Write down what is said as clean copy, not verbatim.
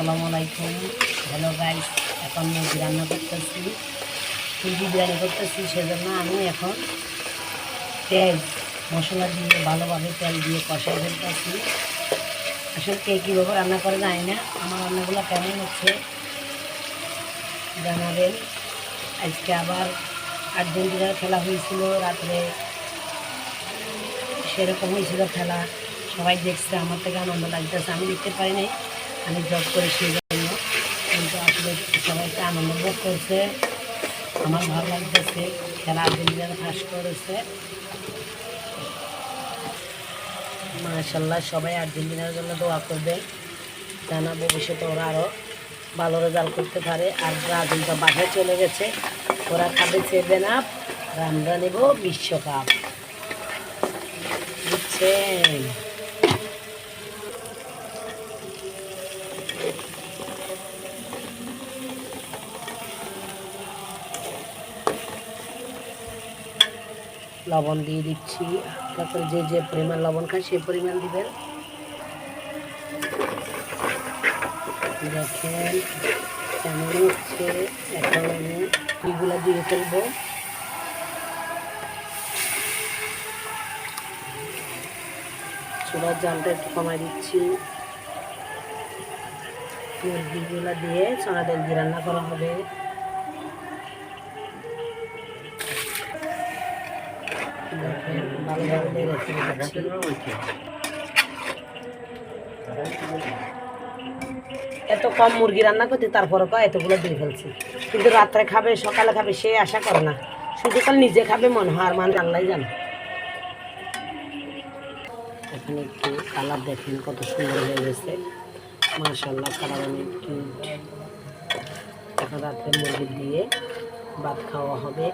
আসসালামু আলাইকুম। Hello guys, এখন মুরগি রান্না করতেছি, মুরগি বিরিয়ানি করতেছি। সেজন্য আমি এখন পেঁয়াজ মশলা দিয়ে ভালোভাবে তেল দিয়ে কষাই ফেলতেছি। আসলে কে কীভাবে রান্না করে জানি না, আমার রান্নাগুলো কেমন হচ্ছে জানাবেন। আজকে আবার আর্জেন্টিনার খেলা হয়েছিল রাত্রে, সেরকম হয়েছিল খেলা, সবাই দেখছে, আমার থেকে আনন্দ লাগতেছে। আমি দেখতে পারি নাই, আমি জব করে সেই জন্য, কিন্তু আসলে সবাইকে আনন্দ ভোগ করছে, আমার ভালো লাগতেছে। খেলা আর্জেন্টিনা ফাঁস করেছে, মাশাল্লাহ। সবাই আর্জেন্টিনার জন্য দোয়া করবেন, জানা ভবিষ্যতে ওরা আরও ভালো রেজাল্ট করতে পারে। আর ব্রাজিল তো বাসায় চলে গেছে, ওরা খাবে 7 আপ, আমরা নেব বিশ্বকাপ, বুঝছেন? লবণ দিয়ে দিচ্ছি, তারপরে যে যে পরিমাণ লবণ খায় সেই পরিমাণ দিবেন। দেখেন কেমন হচ্ছে। এখন আমি এগুলো দিয়ে ফেলবো। চুলার জালটা একটু কমাই দিচ্ছি। মুরগিগুলো দিয়ে চনা তেল দিয়ে রান্না করা হবে। দেখেন ভালোভাবে রেখে দিচ্ছি। এত কম মুরগি রান্না করতে, তারপরে এতগুলো দিয়ে ফেলছি, কিন্তু রাত্রে খাবে সকালে খাবে সে আশা করে না, শুধু কাল নিজে খাবে মনে হয়, আর মানে আল্লাহ জানে। এখানে একটু কালার দেখেন কত সুন্দর হয়ে গেছে, মাশাআল্লাহ, কালার অনেক কিউট। এখন রাত্রে মুরগি দিয়ে ভাত খাওয়া হবে।